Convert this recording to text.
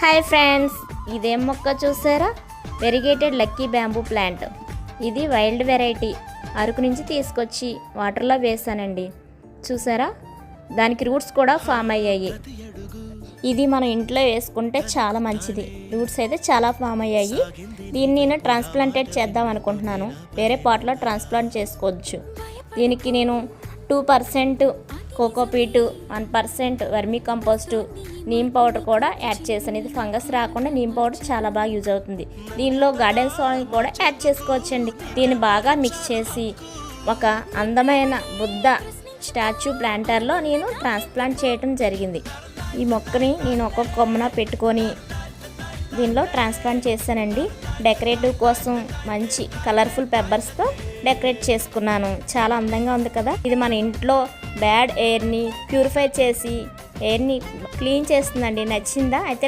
Hi friends, ఇదేం మొక్క చూసారా? Variegated lucky bamboo plant. ఇది వైల్డ్ వెరైటీ. అరకు నుంచి తీసుకొచ్చి వాటర్లో వేసానండి. చూసారా, దానికి రూట్స్ కూడా ఫామ్ అయ్యాయి. ఇది మన ఇంట్లో వేసుకుంటే చాలా మంచిది. రూట్స్ అయితే చాలా ఫామ్ అయ్యాయి. దీన్ని నేను ట్రాన్స్ప్లాంటెడ్ చేద్దాం అనుకుంటున్నాను. వేరే పాట్లో ట్రాన్స్ప్లాంట్ చేసుకోవచ్చు. దీనికి నేను 2% cocopeat, 1% vermi compost, neem powder కూడా యాడ్ చేశాను. ఇది ఫంగస్ రాకుండా నీమ్ పౌడర్ చాలా బాగా యూజ్ అవుతుంది. దీనిలో గార్డెన్ సాయిల్ కూడా యాడ్ చేసుకోవచ్చండి. దీన్ని బాగా మిక్స్ చేసి ఒక అందమైన బుద్ధ స్టాచ్యూ ప్లాంటర్లో నేను ట్రాన్స్ప్లాంట్ చేయటం జరిగింది. ఈ మొక్కని నేను ఒక్కొక్క కొమ్మన పెట్టుకొని దీనిలో ట్రాన్స్ప్లాంట్ చేశానండి. డెకరేటివ్ కోసం మంచి కలర్ఫుల్ పెబ్బర్స్తో డెకరేట్ చేసుకున్నాను. చాలా అందంగా ఉంది కదా. ఇది మన ఇంట్లో బ్యాడ్ ఎయిర్ని ప్యూరిఫై చేసి ఎయిర్ని క్లీన్ చేస్తుందండి. నచ్చిందా? అయితే